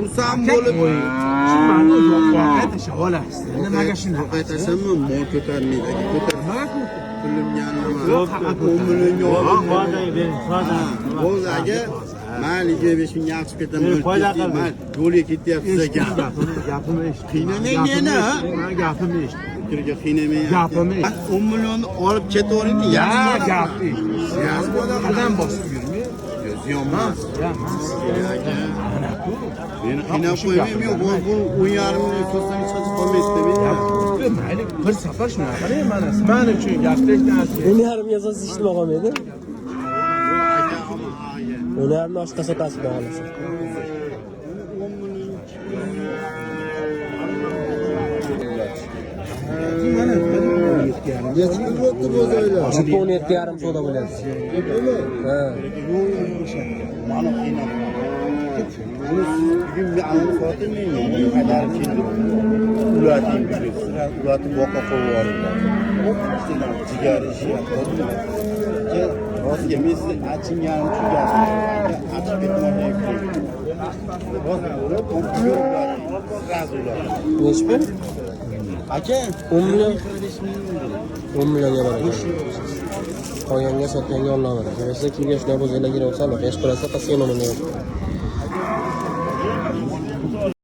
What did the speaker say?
Xursand bo'lib mana voqeat ish olasiz. Nimaga shunaqa aytasanmi? Mol ko'tarmaydi. Nimaga Pulimni nima? 10 millionga oldim. Bo'ldi aka. Mayli 25 mingga chiqib ketaman. Men yo'lga ketyapsiz ekan. Gapimni eshit. Qiynamang meni. Men gapimni eshit. Fikriga qiynamang. Gapimni 10 millionni olib ketaveringmi? Ya gapni. Yaxshi bo'ladi. Qadam bosib yurmay. Ziyon emas. Aka. Mana bu. Meni qiynab qo'ymaymi? Yo'q, bu 10,5 million so'zdan hech qachon qolmaydi men. Mayli bir safar shunaqa mana men uchun gapirishdan 10,5 yozasiz ishlab qolmaydi. Aka, ama aka. 10,5 oshqa sotasiz xohlasa. Yetib o'tdi bo'zaylar. Shu 17,5 so'da bo'ladi. Ha. Mana qiynab. Bugun men anani sotmayman. Qadar keldi. Ulating bilasiz. Ulatib boqa qo'yib yubordilar. Jigar ishi yapadi. Rostga men sizni achinganim uchun gapirdim. Achib ketmoqda Nech pul? aka 10 million. 10 millionga boradi. Qolganga sotganga olaveradi. Sizga kimga shunday bo'lsa, kerak bo'lsa, besh qilsa, qasga nomini yo'q.